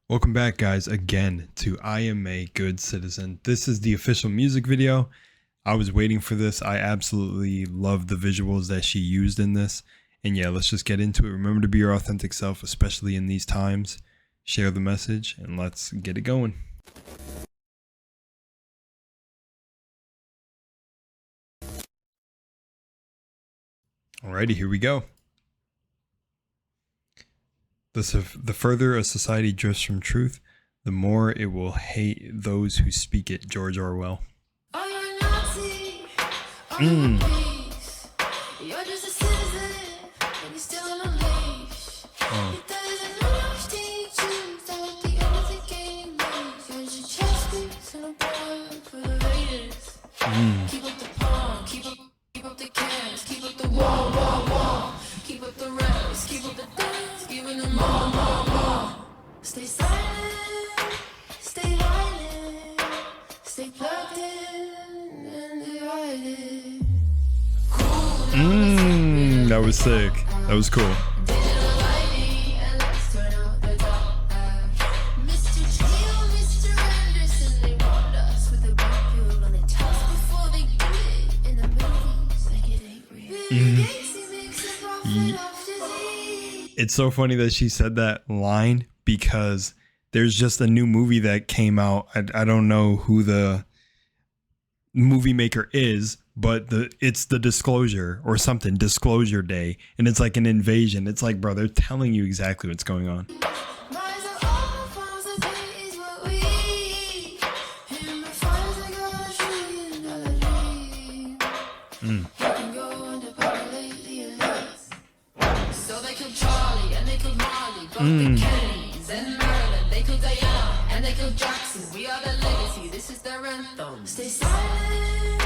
Welcome back, guys, again to Iyah May, Good Citizen. This is the official music video. I was waiting for this. I absolutely love the visuals that she used in this. And yeah, let's just get into it. Remember to be your authentic self, especially in these times. Share the message and let's get it going. Alrighty, here we go. The further a society drifts from truth, the more it will hate those who speak it. George Orwell. Keep up the palm, keep up the cans, keep up the wall, keep up the reps, keep up the dance, giving them more. Stay silent, stay violent, stay plugged in and divided. That was sick. That was cool. It's so funny that she said that line because there's just a new movie that came out. I don't know who the movie maker is, but it's the Disclosure or something, Disclosure Day, and it's like an invasion. It's like, bro, they're telling you exactly what's going on. The Kennedys and Maryland, they killed Diana and they killed Jackson. We are the legacy, this is their anthem. Stay silent,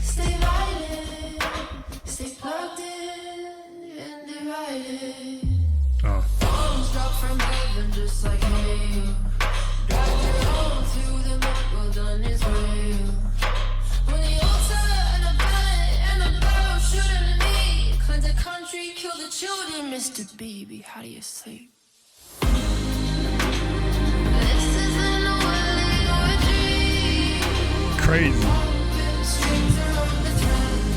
stay violent, stay plugged in and divided. Bombs drop from heaven just like hail. Drive your own through the mud, well done is real. When the altar and the ballot and the barrel shooting me, cleanse the country, kill the children, Mr. Baby, how do you sleep? Crazy.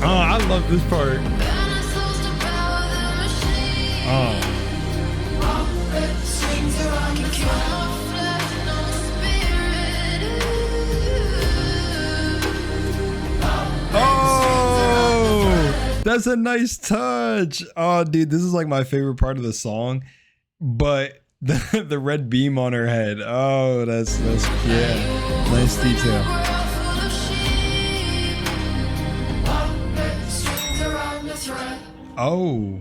Oh, I love this part. Oh, that's a nice touch. Oh, dude, this is like my favorite part of the song. But the red beam on her head. Oh, that's yeah, nice detail. Oh,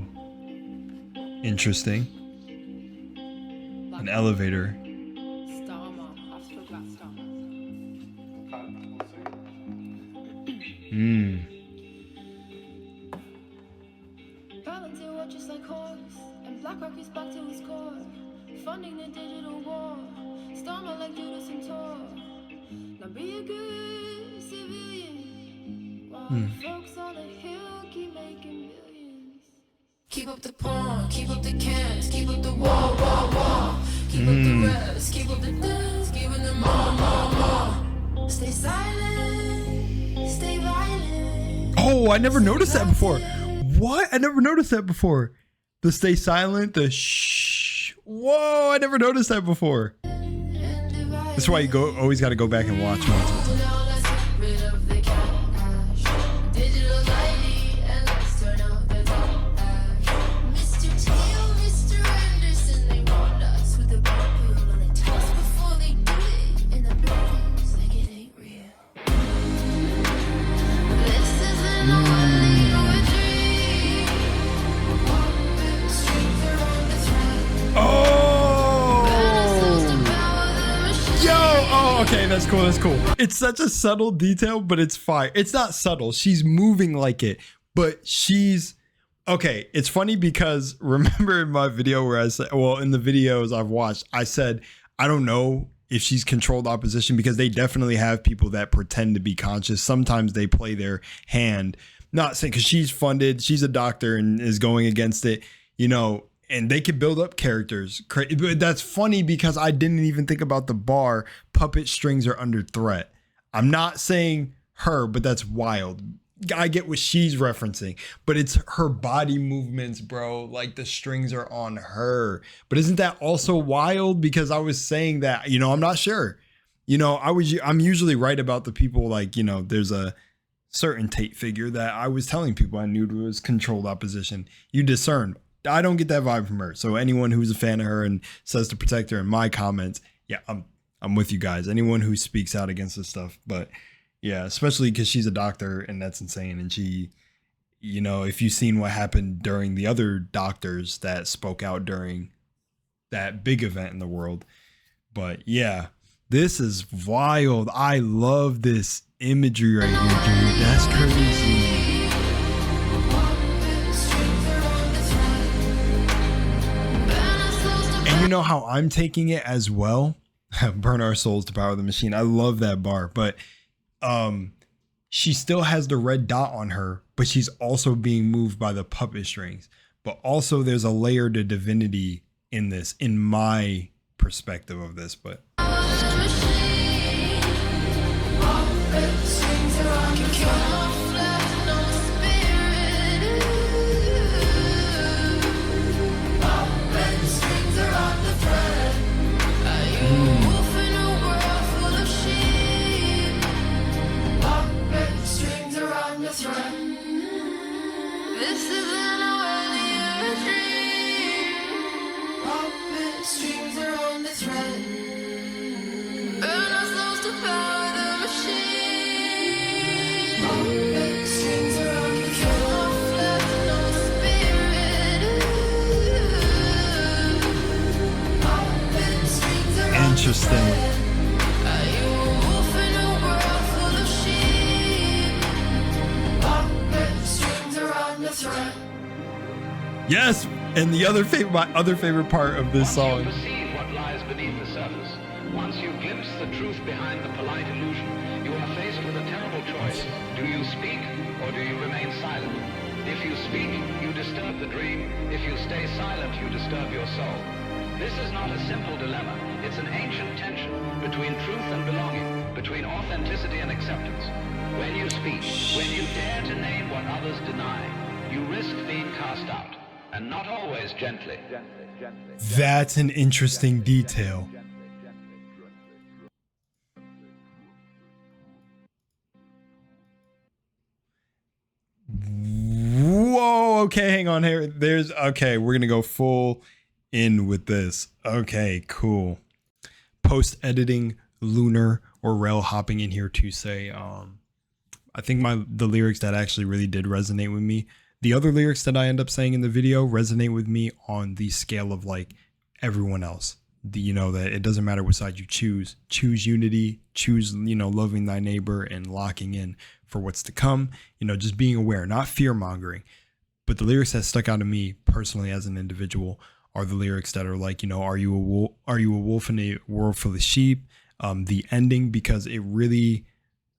interesting. An elevator. Volunteer watches like horse, and BlackRock is back to his core, funding the digital war. Starmer like Judas and Tor. Now be a good civilian, while folks on the hill keep making billions. Keep up the porn, keep up the cans, keep up the wall. Keep up the reps, keep up the dance, giving them more. Stay silent, stay violent. Oh, I never noticed that before. What? I never noticed that before. The stay silent, the shh. Whoa, I never noticed that before. That's why you always got to go back and watch once. Okay, that's cool. That's cool. It's such a subtle detail, but it's fire. It's not subtle. She's moving like it, but she's okay. It's funny because remember in my video where I said, well, in the videos I've watched, I said, I don't know if she's controlled opposition because they definitely have people that pretend to be conscious. Sometimes they play their hand, not saying because she's funded, she's a doctor and is going against it, you know, and they could build up characters. But that's funny because I didn't even think about the bar. Puppet strings are under threat. I'm not saying her, but that's wild. I get what she's referencing, but it's her body movements, bro. Like the strings are on her. But isn't that also wild? Because I was saying that, you know, I'm not sure. You know, I'm usually right about the people, like, you know, there's a certain Tate figure that I was telling people I knew was controlled opposition. You discern. I don't get that vibe from her. So anyone who's a fan of her and says to protect her in my comments, yeah, I'm with you guys. Anyone who speaks out against this stuff, but yeah, especially because she's a doctor and that's insane. And she, you know, if you've seen what happened during the other doctors that spoke out during that big event in the world. But yeah, this is wild. I love this imagery right here, dude. That's crazy. And you know how I'm taking it as well? Burn our souls to power the machine. I love that bar, but she still has the red dot on her, but she's also being moved by the puppet strings. But also there's a layer to divinity in this, in my perspective of this, but interesting. Yes, and the other my other favorite part of this song. Once you perceive what lies beneath the surface, once you glimpse the truth behind the polite illusion, you are faced with a terrible choice. Do you speak or do you remain silent? If you speak, you disturb the dream. If you stay silent, you disturb your soul. This is not a simple dilemma. It's an ancient tension between truth and belonging, between authenticity and acceptance. When you speak, when you dare to name what others deny, you risk being cast out. And not always gently. That's an interesting detail. Whoa, okay, hang on here. Okay, we're gonna go full in with this. Okay, cool. Post editing Lunar or Rel hopping in here to say, I think the lyrics that actually really did resonate with me. The other lyrics that I end up saying in the video resonate with me on the scale of like everyone else. You know, that it doesn't matter what side you choose. Choose unity, choose, you know, loving thy neighbor and locking in for what's to come. You know, just being aware, not fear mongering. But the lyrics that stuck out to me personally as an individual are the lyrics that are like, you know, are you a wolf in a world full of sheep? The ending, because it really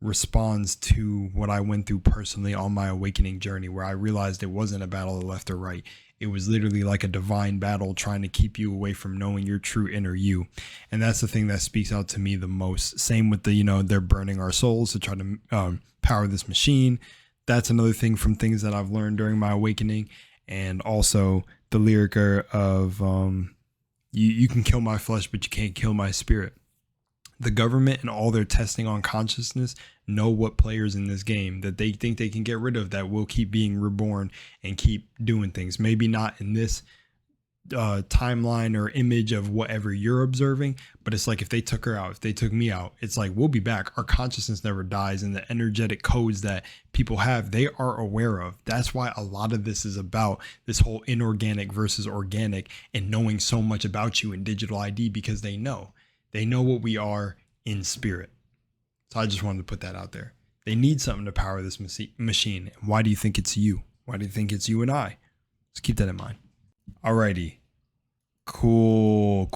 responds to what I went through personally on my awakening journey, where I realized it wasn't a battle of left or right. It was literally like a divine battle trying to keep you away from knowing your true inner you. And that's the thing that speaks out to me the most. Same with the, you know, they're burning our souls to try to power this machine. That's another thing from things that I've learned during my awakening. And also the lyric of you can kill my flesh, but you can't kill my spirit. The government and all their testing on consciousness know what players in this game that they think they can get rid of that will keep being reborn and keep doing things. Maybe not in this timeline or image of whatever you're observing, but it's like if they took her out, if they took me out, it's like we'll be back. Our consciousness never dies, and the energetic codes that people have, they are aware of. That's why a lot of this is about this whole inorganic versus organic and knowing so much about you in digital ID, because they know what we are in spirit. So I just wanted to put that out there. They need something to power this machine. Why do you think it's you? Why do you think it's you and I? Let's keep that in mind. Alrighty. Cool.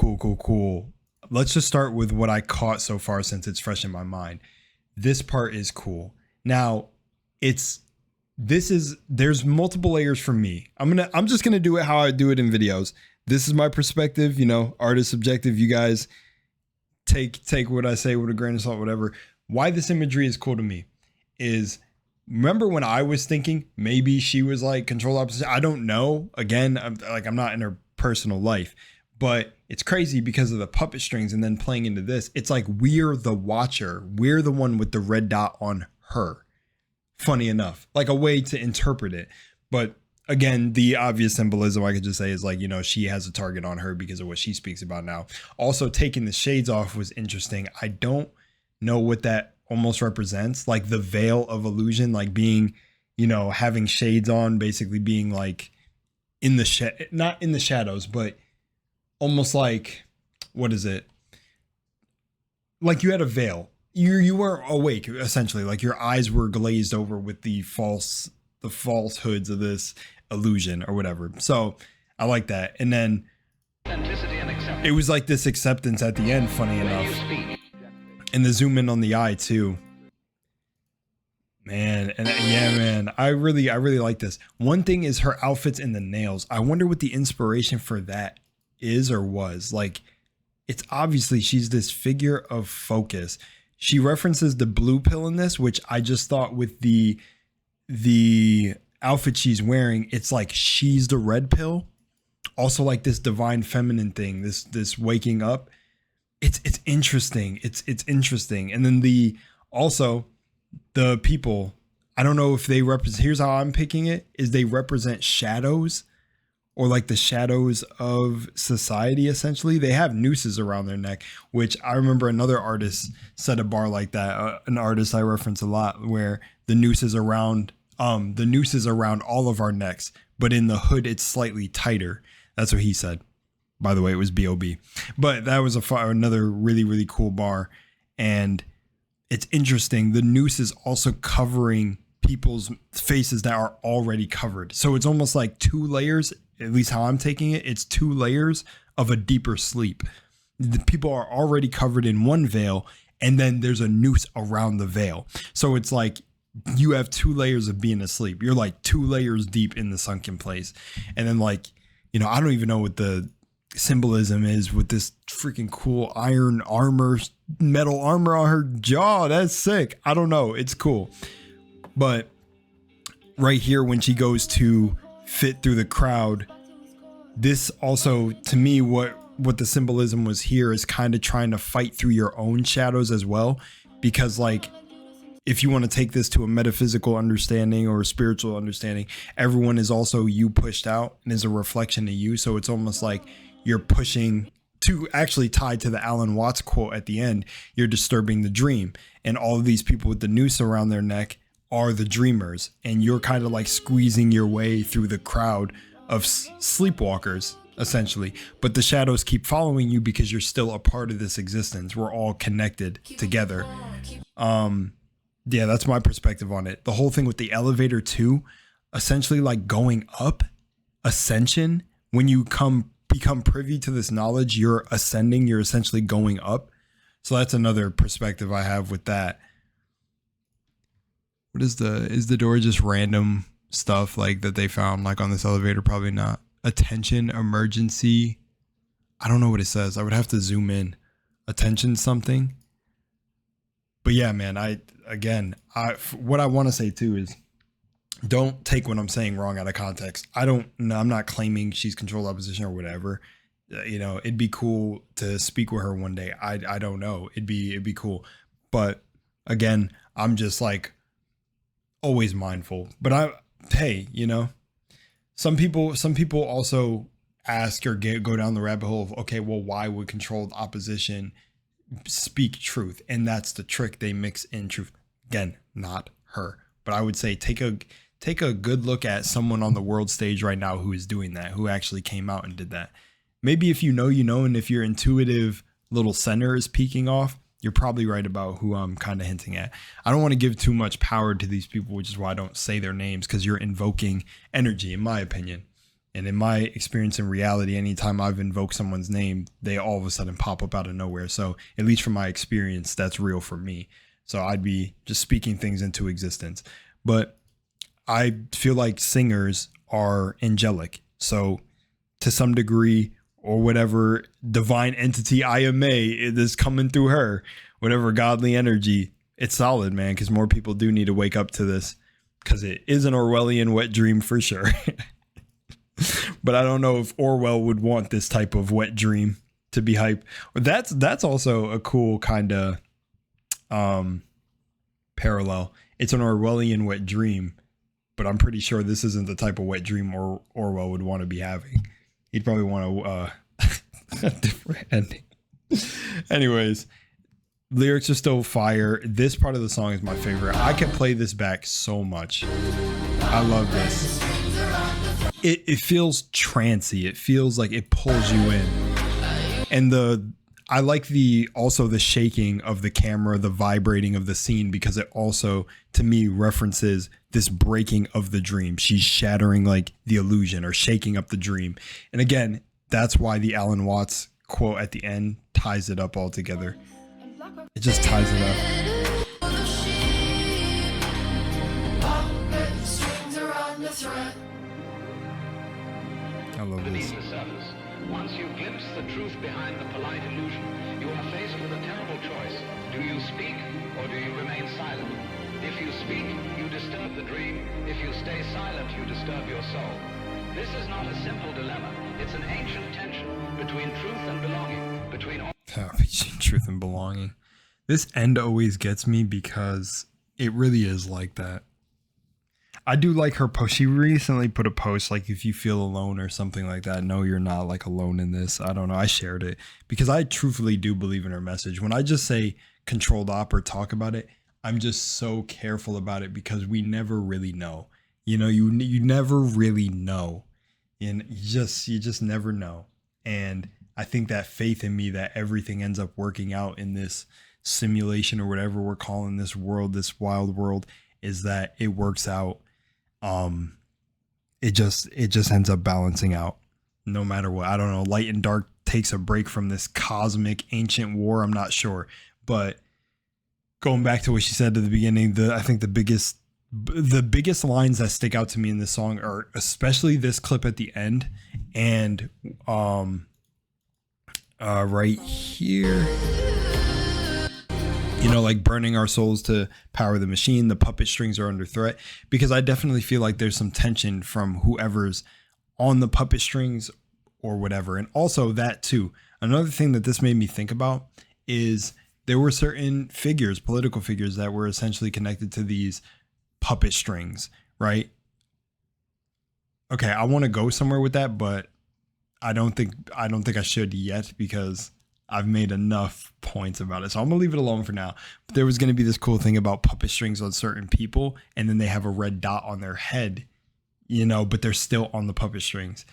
Let's just start with what I caught so far, since it's fresh in my mind. This part is cool. Now, it's there's multiple layers for me. I'm just gonna do it how I do it in videos. This is my perspective, you know, artist subjective. You guys take what I say with a grain of salt, whatever. Why this imagery is cool to me is, remember when I was thinking maybe she was like control opposite? I don't know. Again, I'm not in her personal life, but it's crazy because of the puppet strings and then playing into this. It's like we're the watcher. We're the one with the red dot on her. Funny enough, like a way to interpret it. But again, the obvious symbolism I could just say is like, you know, she has a target on her because of what she speaks about now. Also, taking the shades off was interesting. I don't know what that almost represents, like the veil of illusion, like being, you know, having shades on, basically being like in the not in the shadows, but almost like, what is it? Like you had a veil. You weren't awake, essentially. Like your eyes were glazed over with the falsehoods of this illusion or whatever. So I like that. And then it was like this acceptance at the end, funny enough. And the zoom in on the eye too. Man, and yeah, man, I really like this. One thing is her outfits and the nails. I wonder what the inspiration for that is or was. Like, it's obviously she's this figure of focus. She references the blue pill in this, which I just thought with the outfit she's wearing, it's like she's the red pill. Also like this divine feminine thing, this waking up. It's interesting. It's interesting. And then the people, I don't know if they represent, here's how I'm picking it, is they represent shadows or like the shadows of society, essentially. They have nooses around their neck, which I remember another artist set a bar like that. An artist I reference a lot, where the noose is around all of our necks, but in the hood, it's slightly tighter. That's what he said. By the way, it was B.O.B. But that was another really, really cool bar. And it's interesting. The noose is also covering people's faces that are already covered. So it's almost like two layers, at least how I'm taking it. It's two layers of a deeper sleep. The people are already covered in one veil, and then there's a noose around the veil. So it's like you have two layers of being asleep. You're like two layers deep in the sunken place. And then like, you know, I don't even know what the symbolism is with this freaking cool iron armor, metal armor on her jaw. That's sick. I don't know. It's cool. But right here, when she goes to fit through the crowd, this also, to me, what the symbolism was here is kind of trying to fight through your own shadows as well. Because like, if you want to take this to a metaphysical understanding or a spiritual understanding, everyone is also you pushed out and is a reflection of you. So it's almost like you're pushing to, actually tied to the Alan Watts quote at the end, you're disturbing the dream. And all of these people with the noose around their neck are the dreamers. And you're kind of like squeezing your way through the crowd of sleepwalkers, essentially. But the shadows keep following you because you're still a part of this existence. We're all connected together. Yeah, that's my perspective on it. The whole thing with the elevator too, essentially like going up, ascension. When you become privy to this knowledge, you're ascending, you're essentially going up. So that's another perspective I have with that. What is the door just random stuff like that they found like on this elevator? Probably not. Attention, emergency. I don't know what it says. I would have to zoom in. Attention something. But yeah, man, what I want to say too is don't take what I'm saying wrong out of context. I'm not claiming she's controlled opposition or whatever. You know, it'd be cool to speak with her one day. I don't know. It'd be cool. But again, I'm just like always mindful. But hey, you know, some people also ask or go down the rabbit hole of, okay, well, why would controlled opposition speak truth? And that's the trick. They mix in truth. Again, not her, but I would say take a good look at someone on the world stage right now who is doing that, who actually came out and did that. Maybe if you know, and if your intuitive little center is peeking off, you're probably right about who I'm kind of hinting at. I don't want to give too much power to these people, which is why I don't say their names, because you're invoking energy, in my opinion. And in my experience in reality, anytime I've invoked someone's name, they all of a sudden pop up out of nowhere. So at least from my experience, that's real for me. So I'd be just speaking things into existence. But I feel like singers are angelic. So to some degree, or whatever divine entity Iyah May is coming through her, whatever godly energy, it's solid, man, because more people do need to wake up to this, because it is an Orwellian wet dream for sure. But I don't know if Orwell would want this type of wet dream to be hype. That's also a cool kind of parallel. It's an Orwellian wet dream, but I'm pretty sure this isn't the type of wet dream Orwell would want to be having. He'd probably want a different ending. Anyways, lyrics are still fire. This part of the song is my favorite. I can play this back so much. I love this. It feels trancy. It feels like it pulls you in. And I like also the shaking of the camera, the vibrating of the scene, because it also, to me, references this breaking of the dream. She's shattering like the illusion or shaking up the dream. And again, that's why the Alan Watts quote at the end ties it up all together. It just ties it up. I love this. Beneath the surface, once you glimpse the truth behind the polite illusion, you are faced with a terrible choice. Do you speak or do you remain silent? If you speak, you disturb the dream. If you stay silent, you disturb your soul. This is not a simple dilemma. It's an ancient tension between truth and belonging, between all... Truth and belonging. This end always gets me because it really is like that. I do like her post. She recently put a post like, if you feel alone or something like that, no, you're not like alone in this. I don't know. I shared it because I truthfully do believe in her message. When I just say controlled op or talk about it, I'm just so careful about it because we never really know. You know, you never really know, and you just never know. And I think that faith in me that everything ends up working out in this simulation or whatever we're calling this world, this wild world, is that it works out. It just ends up balancing out no matter what. I don't know. Light and dark takes a break from this cosmic ancient war. I'm not sure, but going back to what she said at the beginning, I think the biggest lines that stick out to me in this song are especially this clip at the end and right here. You know, like burning our souls to power the machine. The puppet strings are under threat, because I definitely feel like there's some tension from whoever's on the puppet strings or whatever. And also that too. Another thing that this made me think about is there were certain figures, political figures, that were essentially connected to these puppet strings, right? Okay, I want to go somewhere with that, but I don't think I should yet, because I've made enough points about it. So I'm going to leave it alone for now. But there was going to be this cool thing about puppet strings on certain people, and then they have a red dot on their head, you know, but they're still on the puppet strings.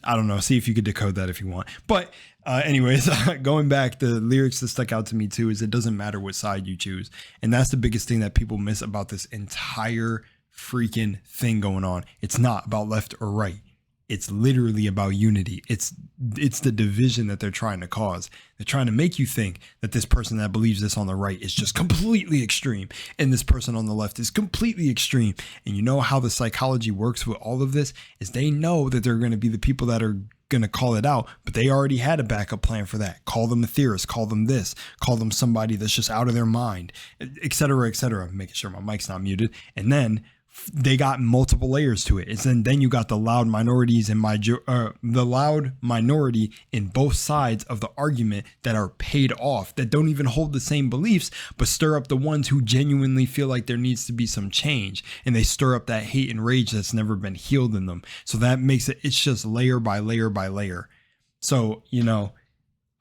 I don't know. See if you could decode that if you want. But anyways, going back, the lyrics that stuck out to me too is it doesn't matter what side you choose. And that's the biggest thing that people miss about this entire freaking thing going on. It's not about left or right. It's literally about unity. It's the division that they're trying to cause. They're trying to make you think that this person that believes this on the right is just completely extreme, and this person on the left is completely extreme. And you know how the psychology works with all of this is they know that they're going to be the people that are going to call it out, but they already had a backup plan for that. Call them a theorist, call them this, call them somebody that's just out of their mind, etc., etc. Making sure my mic's not muted. And then they got multiple layers to it. And then you got the loud minorities and the loud minority in both sides of the argument that are paid off, that don't even hold the same beliefs, but stir up the ones who genuinely feel like there needs to be some change. And they stir up that hate and rage that's never been healed in them. So that makes it's just layer by layer by layer. So, you know,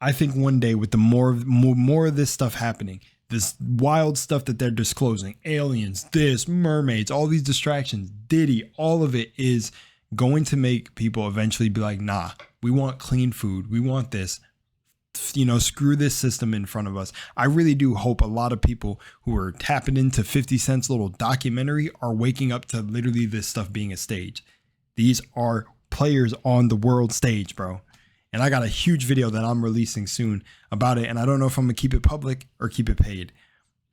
I think one day with the more of this stuff happening, this wild stuff that they're disclosing, aliens, this, mermaids, all these distractions, Diddy, all of it is going to make people eventually be like, nah, we want clean food. We want this, you know, screw this system in front of us. I really do hope a lot of people who are tapping into 50 Cent's little documentary are waking up to literally this stuff being a stage. These are players on the world stage, bro. And I got a huge video that I'm releasing soon about it. And I don't know if I'm going to keep it public or keep it paid.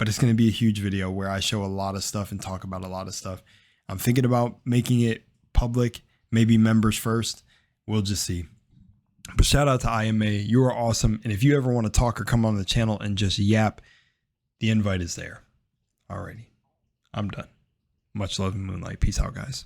but it's going to be a huge video where I show a lot of stuff and talk about a lot of stuff. I'm thinking about making it public, maybe members first. We'll just see. But shout out to Iyah May. You are awesome. And if you ever want to talk or come on the channel and just yap, the invite is there. Alrighty. I'm done. Much love and Moonlight. Peace out, guys.